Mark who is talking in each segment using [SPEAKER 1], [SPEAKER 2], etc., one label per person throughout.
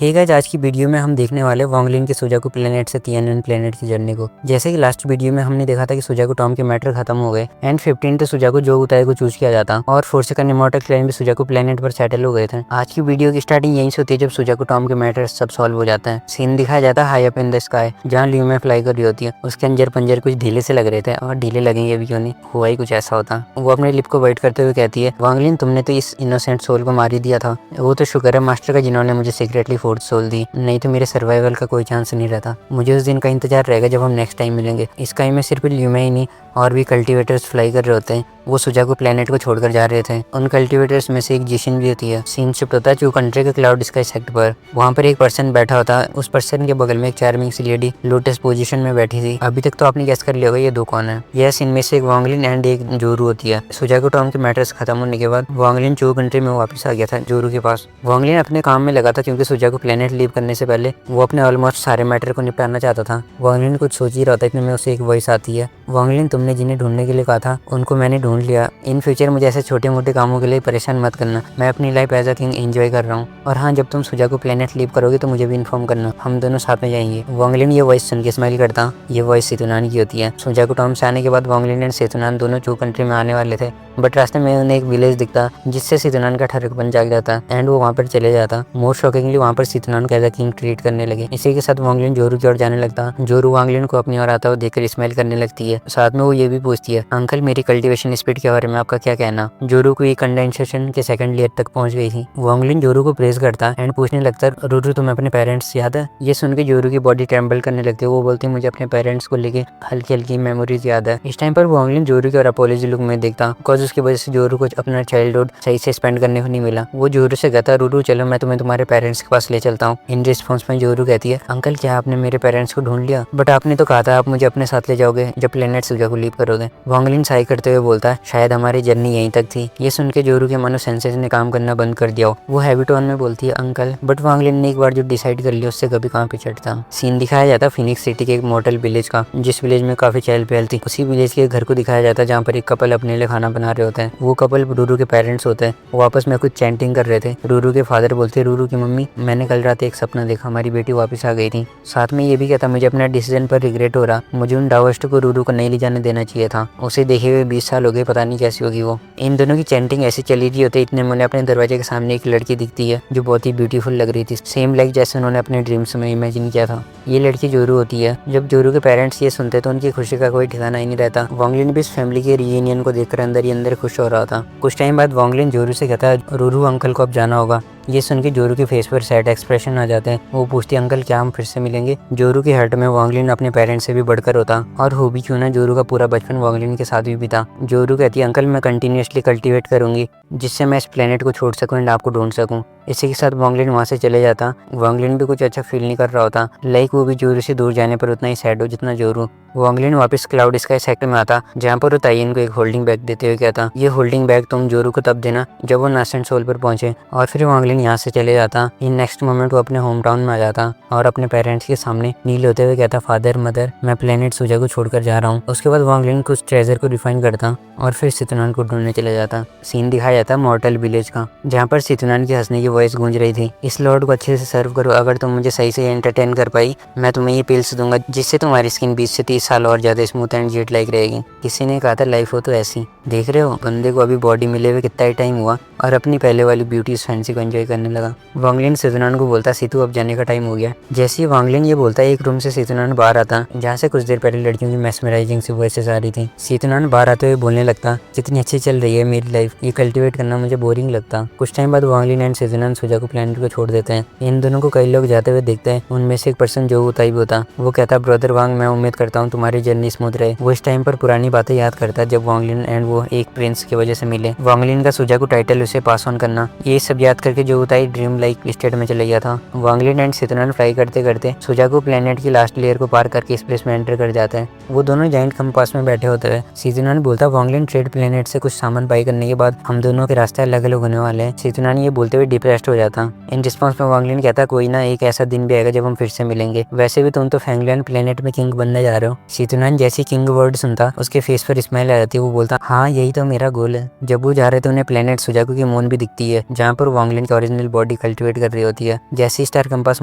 [SPEAKER 1] Hey guys, आज की video में हम देखने वाले वोंगलिन के सुजाकू प्लेनेट से तियानन प्लेनेट की जर्नी को। जैसे कि लास्ट वीडियो में हमने देखा था कि सुजाकू टॉम के मैटर खत्म हो गए एंड 15 तो सुजाकू जो उताए को चूज किया जाता और फोर्सेकन इमॉर्टल क्लैन भी सुजाकू प्लेनेट पर सेटल हो गए थे। आज की वीडियो की स्टार्टिंग यहीं से होती है जब सुजाकू टॉम के मैटर सब सॉल्व हो जाता है। सीन दिखाया जाता है high up in the sky, जहाँ ल्यूमे फ्लाई कर रही होती है। उसके अंजर पंजर कुछ ढीले से लग रहे थे और ढीले लगेंगे भी क्यों नहीं, हुआ ही कुछ ऐसा होता। वो अपने लिप को वाइट करते हुए कहती है, वोंगलिन तुमने तो इस इनोसेंट सोल को मार ही दिया था। वो तो शुक्र है मास्टर का जिन्होंने मुझे सीक्रेटली फोर्थ सोल दी, नहीं तो मेरे सर्वाइवल का कोई चांस नहीं रहता। मुझे उस दिन का इंतजार रहेगा जब हम नेक्स्ट टाइम मिलेंगे। स्काई में सिर्फ ल्यूमे ही नहीं और भी कल्टीवेटर्स फ्लाई कर रहे होते हैं। वो सुजाकू प्लेनेट को छोड़कर जा रहे थे। उन कल्टीवेटर्स में से एक जिशिन भी होती है। सीन शिफ्ट होता है चू कंट्री के क्लाउड स्काई सेक्टर पर। वहाँ पर एक पर्सन बैठा होता है। उस पर्सन के बगल में एक चार्मिंग सी लेडी लोटस पोजीशन में बैठी थी। अभी तक तो आपने गेस कर लिया होगा ये दो कौन है। यह सीन में से एक वोंगलिन एंड एक जोरू होती है। सुजाकू टॉम के मैटर्स खत्म होने के बाद वोंगलिन चू कंट्री में वापस आ गया था जोरू के पास। वोंगलिन अपने काम में लगा था क्योंकि सुजाकू प्लेनेट लीव करने से पहले वो अपने ऑलमोस्ट सारे मैटर को निपटाना चाहता था। वोंगलिन कुछ सोच ही रहा था इतने में उसे एक वॉइस आती है, वोंगलिन तुमने जिन्हें ढूंढने के लिए कहा था उनको मैंने ढूंढ लिया। इन फ्यूचर मुझे ऐसे छोटे मोटे कामों के लिए परेशान मत करना। मैं अपनी life as a king enjoy कर रहा हूँ। और हाँ, जब तुम सुजाकू प्लेनेट लीव करोगे तो मुझे भी इन्फॉर्म करना, हम दोनों साथ में जाएंगे। वोंगलिन ये वॉइस सुन के स्माइल करता। ये वॉइस सेतुनान की होती है। सुजाकू टॉम से आने के बाद वोंगलिन एंड सेतुनान दोनों चू कंट्री में आने वाले थे, बट रास्ते में उन्हें एक विलेज दिखता जिससे सेतुनान का ठरकपन जाग जाता एंड वो वहाँ पर चले जाता। मोर शॉकिंगली वहाँ पर सेतुनान को एज अ किंग ट्रीट करने लगे। इसी के साथ वोंगलिन जोरू की ओर जाने लगता। जोरू वोंगलिन को अपनी ओर आता हुआ देखकर स्माइल करने लगती है। साथ में वो ये भी पूछती है, अंकल मेरी कल्टीवेशन स्पीड के बारे में आपका क्या कहना। जोरू को कंडेंसेशन के सेकंड लेयर तक पहुंच गई थी। वोंगलिन जोरू को प्रेस करता एंड पूछने लगता, रूरू तुम्हें अपने पेरेंट्स याद है। ये सुन के जोरू की बॉडी ट्रेम्बल करने लगती है। वो बोलती मुझे अपने पेरेंट्स को लेके हल्की हल्की मेमोरीज याद है। इस टाइम पर वोंगलिन जोरू की और अपोलॉजी लुक में देखता बिकॉज उसकी वजह से जोरू को अपना चाइल्डहुड सही से स्पेंड करने को नहीं मिला। वो जोरू से कहता, रूरू चलो मैं तुम्हें तुम्हारे पेरेंट्स के पास ले चलता हूँ। इन रिस्पॉन्स में जोरू कहती है, अंकल क्या आपने मेरे पेरेंट्स को ढूंढ लिया? बट आपने तो कहा था आप मुझे अपने साथ ले जाओगे जब प्लेनेट सुजाकू लीव करोगे। वोंगलिन साई करते हुए बोलता है, शायद हमारी जर्नी यहीं तक थी। ये सुन के जोरू के मानो सेंसेस ने काम करना बंद कर दिया हो। वो हैवी टोन में बोलती है, अंकल। बट वोंगलिन ने एक बार जो डिसाइड कर लिया उससे कभी कहाँ पे चढ़ता। सीन दिखाया जाता फिनिक्स सिटी के एक मॉडल विलेज का, जिस विलेज में काफी चहल पहल थी। उसी विलेज के घर को दिखाया जाता है जहाँ पर एक कपल अपने लिए खाना बना रहे होते हैं। वो कपल रूरू के पेरेंट्स होते हैं। वो आपस में कुछ चैंटिंग कर रहे थे। रूरू के फादर बोलते, रूरू की मम्मी मैंने कल रात एक सपना देखा, हमारी बेटी वापस आ गई थी। साथ में ये भी कहता, मुझे अपना डिसीजन पर रिग्रेट हो रहा, मुझे उन डावस्ट को रूरू को नहीं ले जाने देना चाहिए था। उसे देखे हुए 20 साल हो गए, पता नहीं कैसी होगी वो। इन दोनों की चैंटिंग ऐसी चली रही होती है, इतने में अपने दरवाजे के सामने एक लड़की दिखती है जो बहुत ही ब्यूटीफुल लग रही थी, सेम लाइक जैसे उन्होंने अपने ड्रीम्स में इमेजिन किया था। ये लड़की जोरू होती है। जब जोरू के पेरेंट्स ये सुनते तो उनकी खुशी का कोई ठिकाना ही नहीं रहता। वोंगलिन भी इस फैमिली के रियूनियन को देखकर अंदर ही अंदर खुश हो रहा था। कुछ टाइम बाद वोंगलिन जोरू से कहता है, रूरू अंकल को अब जाना होगा। ये सुन के जोरू के फेस पर सैड एक्सप्रेशन आ जाते हैं। वो पूछती है, अंकल क्या हम फिर से मिलेंगे? जोरू के हार्ट में वोंगलिन अपने पेरेंट्स से भी बढ़कर होता और हो भी क्यों ना जोरू का पूरा बचपन वोंगलिन के साथ भी बीता। जोरू कहती है, अंकल मैं कंटिन्यूसली कल्टीवेट करूंगी जिससे मैं इस प्लेनेट को छोड़ सकूं एंड आपको ढूंढ सकूं। इसी के साथ वोंगलिन वहाँ से चले जाता। वोंगलिन भी कुछ अच्छा फील नहीं कर रहा होता, लाइक वो भी जोरू से दूर जाने पर उतना ही सैड हो जितना जोरू। वोंगलिन वापस क्लाउड स्काई सेक्टर में आता जहाँ पर वो तायन को एक होल्डिंग बैग देते हुए कहता, ये होल्डिंग बैग तुम जोरू को तब देना जब वो नासेंट सोल पर पहुंचे। और फिर वोंगलिन यहाँ से चले जाता। इन नेक्स्ट मोमेंट वो अपने होम टाउन में आ जाता और अपने पेरेंट्स के सामने नील होते हुए कहता, फादर मदर मैं प्लेनेट सुजाकू छोड़कर जा रहा हूँ। उसके बाद वोंगलिन कुछ ट्रेजर को रिफाइन करता और फिर सेतुनान को ढूंढने चले जाता। सीन दिखाया जाता मॉर्टल विलेज का, जहाँ पर सेतुनान की हंसने की वॉइस गूंज रही थी, इस लॉर्ड को अच्छे से सर्व करो, अगर तुम मुझे सही से एंटरटेन कर पाई मैं तुम्हें ये पिल्स दूंगा जिससे तुम्हारी स्किन 20 से 30 साल और ज्यादा स्मूथ एंड जेट लाइक रहेगी। किसी ने कहा था लाइफ हो तो ऐसी। देख रहे हो बंदे को अभी बॉडी मिले हुए कितना ही टाइम हुआ और अपनी पहले वाली ब्यूटी फैंसी को एंजॉय करने लगा। वोंगलिन सेतुनान को बोलता, सीतू अब जाने का टाइम हो गया। जैसे ही वोंगलिन ये बोलता एक रूम से सेतुनान बाहर आता जहाँ से कुछ देर पहले लड़कियों की मेस्मराइजिंग सी वॉइसेस आ रही थी। सेतुनान बाहर आते हुए बोलने लगता, कितनी अच्छी चल रही है मेरी लाइफ, ये कल्टीवेट करना मुझे बोरिंग लगता। कुछ टाइम बाद वोंगलिन एंड सेतुनान सुजाकू प्लेनेट को छोड़ देते हैं। इन दोनों को कई लोग जाते हुए देखते हैं। उनमें से एक पर्सन जो उताई भी होता, वो कहता, ब्रदर वांग मैं उम्मीद करता हूँ तुम्हारी जर्नी स्मूथ रहे। वो इस टाइम पर पुरानी बातें याद करता जब वोंगलिन एंड वो एक प्रिंस की वजह से मिले। वोंगलिन का सुजाकू टाइटल उसे पास ऑन करना, ये सब याद करके जो उताई ड्रीम लाइक स्टेट में चले गया था। वोंगलिन एंड सेतुनान फ्लाई करते करते सुजाकू प्लेनेट की लास्ट लेयर को पार करके इस प्लेस में एंटर कर जाते हैं। वो दोनों जाइंट कंपास में बैठे होते हैं। सेतुनान बोलता, वोंगलिन ट्रेड प्लेनेट से कुछ सामान बाई करने के बाद हम दोनों दोनों के रास्ते अलग अलग होने वाले हैं। सीतुनान ये बोलते हुए डिप्रेस्ड हो जाता। इन रिस्पॉन्स में वांगलिन कहता कोई ना एक ऐसा दिन भी आएगा जब हम फिर से मिलेंगे, वैसे भी तुम तो फैंगलियन प्लेनेट में किंग बनने जा रहे हो। सीतुनान जैसी किंग वर्ड सुनता उसके फेस पर स्माइल आ जाती है। वो बोलता हाँ यही तो मेरा गोल है। जब वो जा रहे तो उन्हें प्लेनेट सुजाकू की मून भी दिखती है जहाँ पर वांगलिन की ओरिजिनल बॉडी कल्टिवेट कर रही होती है। जैसे स्टार कंपास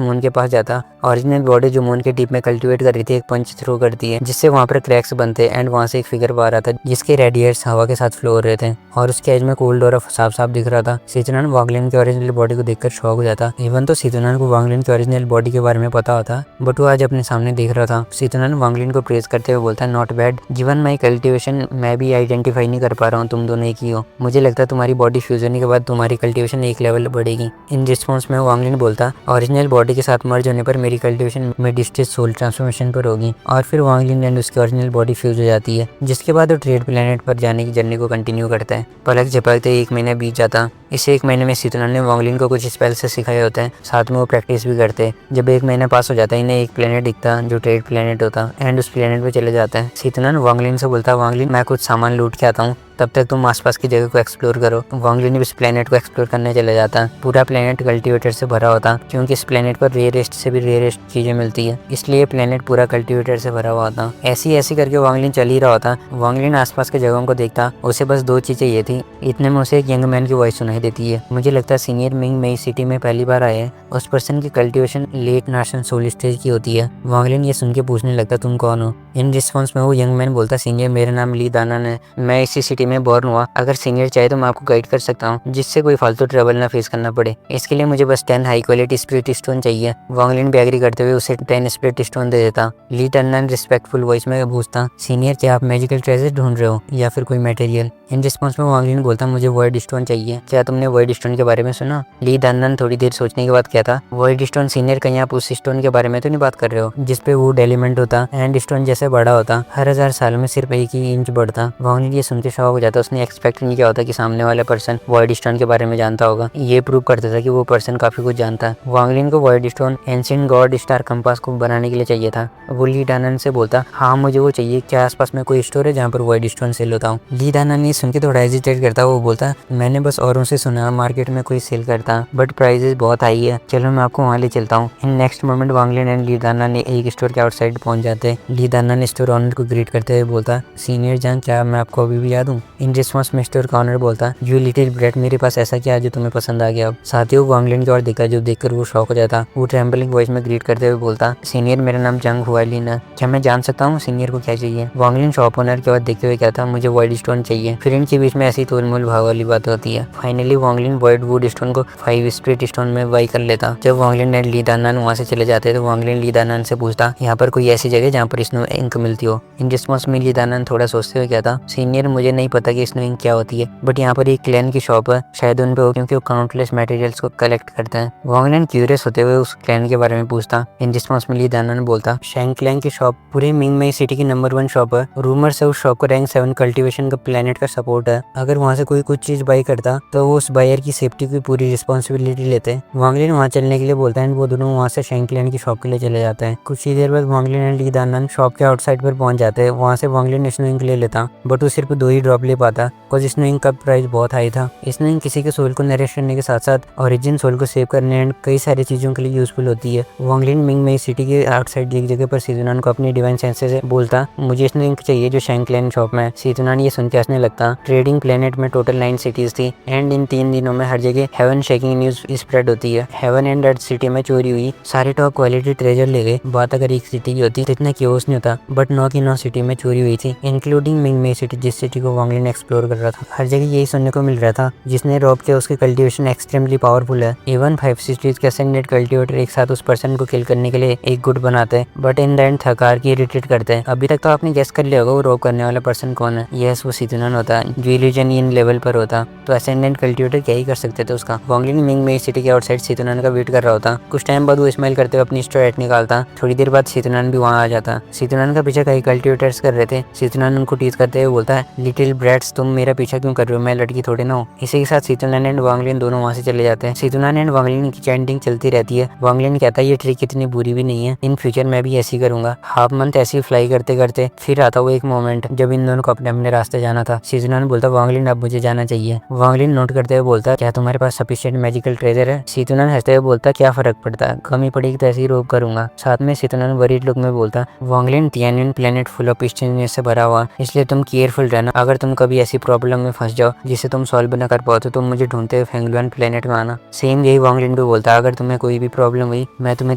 [SPEAKER 1] मून के पास जाता, ओरिजिनल बॉडी जो मून के टीप में कल्टिवेट कर रही थी एक पंच थ्रो करती है जिससे वहाँ पर क्रैक्स बनते एंड वहाँ से एक फिगर बाहर आता जिसके रेडिएट्स हवा के साथ फ्लो हो रहे थे और उसके एज में कोल्ड और साफ साफ दिख रहा था। सीतुनान वांगलिन की ओरिजिनल बॉडी को देखकर शॉक हो जाता। इवन तो सीतुनान को वांगलिन की ओरिजिनल बॉडी के बारे में पता होता बट वो आज अपने सामने देख रहा था। सीतुनान वांगलिन को प्रेज करते हुए बोलता है not bad given my cultivation, मैं भी आइडेंटिफाई नहीं कर पा रहा हूँ तुम दोनों एक ही हो। मुझे लगता है तुम्हारी बॉडी फ्यूज होने के बाद तुम्हारी कल्टिवेशन एक लेवल बढ़ेगी। इन रिस्पॉन्स में वांगलिन बोलता ओरिजिनल बॉडी के साथ मर्ज होने पर मेरी कल्टिवेशन मेडिस्टेज सोल ट्रांसफॉर्मेशन पर होगी और फिर वांगलिन एंड उसकी ओरिजिनल बॉडी फ्यूज हो जाती है। जिसके बाद वो ट्रेड प्लेनेट पर जाने की जर्नी को कंटिन्यू करता है। पलक झपकते 1 महीना बीत जाता। इस 1 महीने में सीतुनान ने वांगलिन को कुछ स्पेल से सिखाए होते हैं, साथ में वो प्रैक्टिस भी करते। जब 1 महीना पास हो जाता है इन्हें एक प्लेनेट दिखता जो ट्रेड प्लेनेट होता एंड उस प्लेनेट पे चले जाता है। सीतुनान वांगलिन से बोलता वांगलिन मैं कुछ सामान लूट के आता हूँ, तब तक तुम आसपास की जगह को एक्सप्लोर करो। वांगलिन भी इस प्लेनेट को एक्सप्लोर करने चले जाता। पूरा प्लेनेट कल्टीवेटर से भरा होता क्योंकि इस प्लेनेट पर रेयरेस्ट से भी रेयरेस्ट चीजें मिलती है, इसलिए प्लेनेट पूरा कल्टीवेटर से भरा हुआ होता। ऐसी करके वांगलिन चल ही रहा होता। वांगलिन आसपास के जगहों को देखता, उसे बस 2 चीजें ये थी। इतने में उसे एक यंग मैन की वॉइस सुनाई देती है। मुझे लगता है सीनियर मिंग मई सिटी में पहली बार आए हैं, उस पर्सन की कल्टीवेशन लेट नाशन सोल स्टेज की होती है। वांगलिन ये सुन के पूछने लगता तुम कौन हो। इन रिस्पॉन्स में वो यंग मैन बोलता सीनियर मेरा नाम ली दानन है, मैं इसी सिटी में बॉर्न हुआ। अगर सीनियर चाहे तो मैं आपको गाइड कर सकता हूँ जिससे कोई फालतू ट्रबल ना फेस करना पड़े। इसके लिए मुझे बस 10 हाई क्वालिटी स्पिरिट स्टोन चाहिए। वांगलिन भी एग्री करते हुए उसे 10 स्पिरिट स्टोन दे देता। ली टर्नन रिस्पेक्टफुल वॉइस में पूछता सीनियर क्या आप मैजिकल ट्रेजर ढूंढ रहे हो या फिर कोई मटेरियल। इन रिस्पॉन्स में वांगलिन बोलता मुझे वर्ड स्टोन चाहिए, क्या तुमने वर्ड स्टोन के बारे में सुना। ली दानन थोड़ी देर सोचने के बाद कहता वर्ड स्टोन सीनियर कहीं आप उस स्टोन के बारे में तो नहीं बात कर रहे हो जिसपे वुड एलिमेंट होता एंड स्टोन जैसे बड़ा होता, हर 1000 साल में सिर्फ 1 ही इंच बढ़ता। वांगलिन ये सुन के शॉक हो जाता। उसने एक्सपेक्ट नहीं किया होता कि सामने वाला पर्सन वर्ड स्टोन के बारे में जानता होगा। ये प्रूव करता था कि वो पर्सन काफी कुछ जानता है। वांगलिन को word stone ancient God star compass को बनाने के लिए चाहिए था। वो ली दानन से बोलता हाँ मुझे वो चाहिए, क्या आसपास में कोई स्टोर है जहाँ पर वर्ड स्टोन सेल होता हूँ। ली दानन ये सुन के थोड़ा हेजिटेट करता। वो बोलता मैंने बस औरों से सुना मार्केट में कोई सेल करता बट प्राइसेस बहुत हाई है, चलो मैं आपको वहाँ ले चलता हूँ। In next moment Wang Lin and Li Danan एक स्टोर के आउटसाइड पहुंच जाते। ली दानन स्टोर ऑनर को ग्रीट करते हुए बोलता सीनियर जान क्या मैं आपको अभी भी याद हूँ। इन रिस्पॉन्स में स्टोर का ऑनर बोलता यू लिटिल ब्रेड मेरे पास ऐसा क्या है जो तुम्हें पसंद आ गया। अब साथियों वांगलिन की ओर देखा जो देखकर वो शॉक हो जाता। वो ट्रेम्बलिंग वॉइस में ग्रीट करते हुए बोलता सीनियर मेरा नाम जंग हुआलिन है, क्या मैं जान सकता हूँ सीनियर को क्या चाहिए। वांगलिन शॉप ओनर की ओर देखते हुए कहता मुझे वर्ड स्टोन चाहिए। फिर इनके बीच में ऐसी तोलमोल भाव वाली बात होती है। Finally Wanglin word would stone को 5 स्प्लिट स्टोन में बाई कर लेता। जब वांगलिन एंड ली दानन वहाँ से चले जाते तो वांगलिन ली दानन से पूछता यहाँ पर कोई ऐसी जगह जहाँ पर स्नो इंक मिलती हो। इन रिस्पॉन्स में ली दानन थोड़ा सोचते हुए कहता सीनियर मुझे नहीं पता कि स्नो इंक क्या होती है बट यहाँ पर एक क्लैन की शॉप है, शायद उन पे हो क्योंकि वो काउंटलेस मटेरियल्स को कलेक्ट करते हैं। वांगलिन क्यूरियस होते हुए उस क्लैन के बारे में पूछता। इन रिस्पॉन्स में ली दानन बोलता शैंग क्लैन की शॉप पूरे मिंग मई सिटी की नंबर 1 शॉप है। रूमर से उस शॉप को रैंक 7 कल्टीवेशन का प्लेनेट का सपोर्ट है। अगर वहाँ से कोई कुछ चीज बाई करता तो वो उस बायर की सेफ्टी की पूरी रिस्पॉन्सिबिलिटी लेते। वांगलिन वहाँ चलने के लिए बोलता है। वो दोनों वहाँ से शैंग क्लैन की शॉप के लिए चले जाते हैं। कुछ ही देर बाद वांगलिन एंड ली दानन शॉप के आउटसाइड पर पहुंच जाते हैं। वहाँ से वांगलिन स्नो इंक ले लेता बट वो सिर्फ 2 ही ड्रॉप ले पाता बिकॉज स्नो इंक का प्राइस बहुत हाई था। स्नो इंक किसी के सोल को नरिश करने के साथ साथ ओरिजिन सोल को सेव करने एंड कई सारी चीजों के लिए यूजफुल होती है। वांगलिन मिंग मई सिटी के आउटसाइड एक जगह पर सीतुनान को अपनी डिवाइन सेंसेस से बोलता मुझे स्नो इंक चाहिए जो शैंग क्लैन शॉप में। सीतुनान ये सुन के हंसने लगता। ट्रेडिंग प्लेनेट में टोटल 9 सिटीज थी एंड इन 3 दिनों में हर जगह हेवन शेकिंग न्यूज स्प्रेड होती है। हेवन एंड अर्थ सिटी में चोरी हुई, सारे टॉप क्वालिटी ट्रेजर ले गए। बात अगर एक सिटी की होती तो इतना क्योस नहीं होता बट 9 की 9 सिटी में चोरी हुई थी इंक्लूडिंग मिंग मई सिटी जिस सिटी को वांगलिन एक्सप्लोर कर रहा था। हर जगह यही सुनने को मिल रहा था जिसने रॉब किया उसकी कल्टीवेशन एक्सट्रीमली पावरफुल है। इवन 5 सिटीज के असेंडेड कल्टीवेटर एक साथ उस पर्सन को किल करने के लिए एक गुट बनाते हैं बट इन द एंड थकार की रिट्रीट करते हैं। अभी तक तो आपने गेस कर लिया होगा वो रॉब करने वाला पर्सन कौन है। यस वो सीतुनान होता जो इल्यूजन इन लेवल पर होता। तो असेंडेंट कल्टीवेटर क्या ही कर सकते थे उसका। वांगलिन मिंग मई सिटी के आउटसाइड सीतुनान का वेट कर रहा होता। कुछ टाइम बाद वो स्माइल करते हुए अपनी स्ट्रैट निकालता। थोड़ी देर बाद सीतुनान भी वहाँ आ जाता। सीतुनान का पीछे कई कल्टीवेटर्स कर रहे थे। सीतुनान उनको टीज करते हुए बोलता है लिटिल ब्रैट्स तुम मेरा पीछा क्यों कर रहे हो, मैं लड़की थोड़ी ना हूँ। इसी के साथ सीतुनान एंड वांगलिन दोनों वहाँ से चले जाते हैं। सीतुनान एंड वांगलिन की चैटिंग चलती रहती है। वांगलिन कहता है ये ट्रिक इतनी बुरी भी नहीं है, इन फ्यूचर मैं भी ऐसी करूंगा। हाफ मंथ ऐसी फ्लाई करते करते फिर आता वो एक मोमेंट जब इन दोनों को अपने अपने रास्ते जाना था। सीतुनान बोलता वांगलिन अब मुझे जाना चाहिए। वांगलिन नोट करते हुए बोलता क्या तुम्हारे पास सफिशिएंट मैजिकल ट्रेजर है। सीतुनान हंसते हुए बोलता क्या फर्क पड़ता है, कमी पड़ेगी तो ऐसे ही रोक करूंगा। साथ में सीतुनान वरीड लुक में बोलता Wang Lin Tianwin planet full of strangeness से भरा हुआ, इसलिए तुम केयरफुल रहना। अगर तुम कभी ऐसी प्रॉब्लम में फंस जाओ जिसे तुम सॉल्व न कर पाओ तो तुम मुझे ढूंढते हुए फेंगलुआन प्लेनेट में आना। सेम यही वांगलिन भी बोलता अगर तुम्हें कोई भी प्रॉब्लम हुई मैं तुम्हें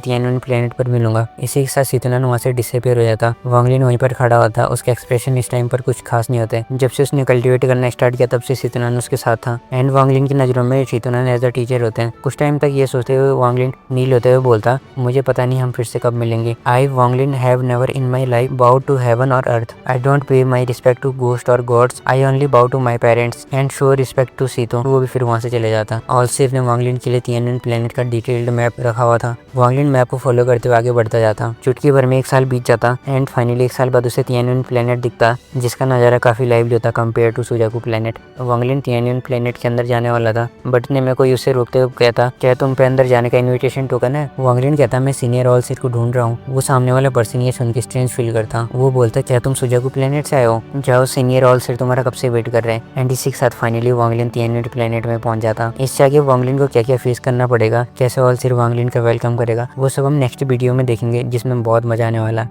[SPEAKER 1] तियानविन प्लेनेट पर मिलूंगा। इसी के साथ सीतुनान वहाँ से डिसअपीयर हो जाता। वांगलिन वहीं पर खड़ा होता, उसके एक्सप्रेशन इस टाइम पर कुछ खास नहीं होते। जब से उसने कल्टिवेट करना स्टार्ट किया तब से सीतुनान उसके साथ था एंड वांगलिन की नजरों में सीतुनान एज अ टीचर होते हैं। कुछ टाइम तक ये सोचते हुए वांगलिन नील होते हुए बोलता मुझे पता नहीं हम फिर से कब मिलेंगे। I Wang Lin have never in my life bowed to heaven और earth. I don't pay my respect to ghost और gods, I only bow to my parents and show respect to Situ. वो भी फिर वहाँ से चले जाता। ऑल्सिफ ने वांगलिन के लिए तियानविन प्लेनेट का डिटेल्ड मैप रखा हुआ था। वांगलिन मैप को फॉलो करते हुए आगे बढ़ता जाता। चुटकी भर में 1 साल बीत जाता एंड फाइनली 1 साल बाद उसे तियानविन प्लेनेट दिखता जिसका नज़ारा काफी लाइवली होता compare to Suzaku planet. Wang Lin Tianwin planet के अंदर जाने वाला था बट ने मैं कोई उससे रोकते हुए कहता क्या तुम पे अंदर जाने का इन्विटेशन टोकन है। वांगलिन कहता मैं सीनियर ऑल्सिफ को ढूंढ रहा हूँ। वो सामने वाला पर्सन ये सुन के स्ट्रेंज फील करता। वो बोलता क्या तुम सुजाकू प्लेनेट से आए हो, जाओ सीनियर ऑल्सिफ तुम्हारा कब से वेट कर रहे हैं। एंड इसी के साथ फाइनली वांगलिन तियानविन प्लेनेट में पहुंच जाता। इससे आगे वांगलिन को क्या क्या फेस करना पड़ेगा, कैसे ऑल्सिफ वांगलिन का वेलकम करेगा, वो सब हम नेक्स्ट वीडियो में देखेंगे जिसमें बहुत मजा आने वाला।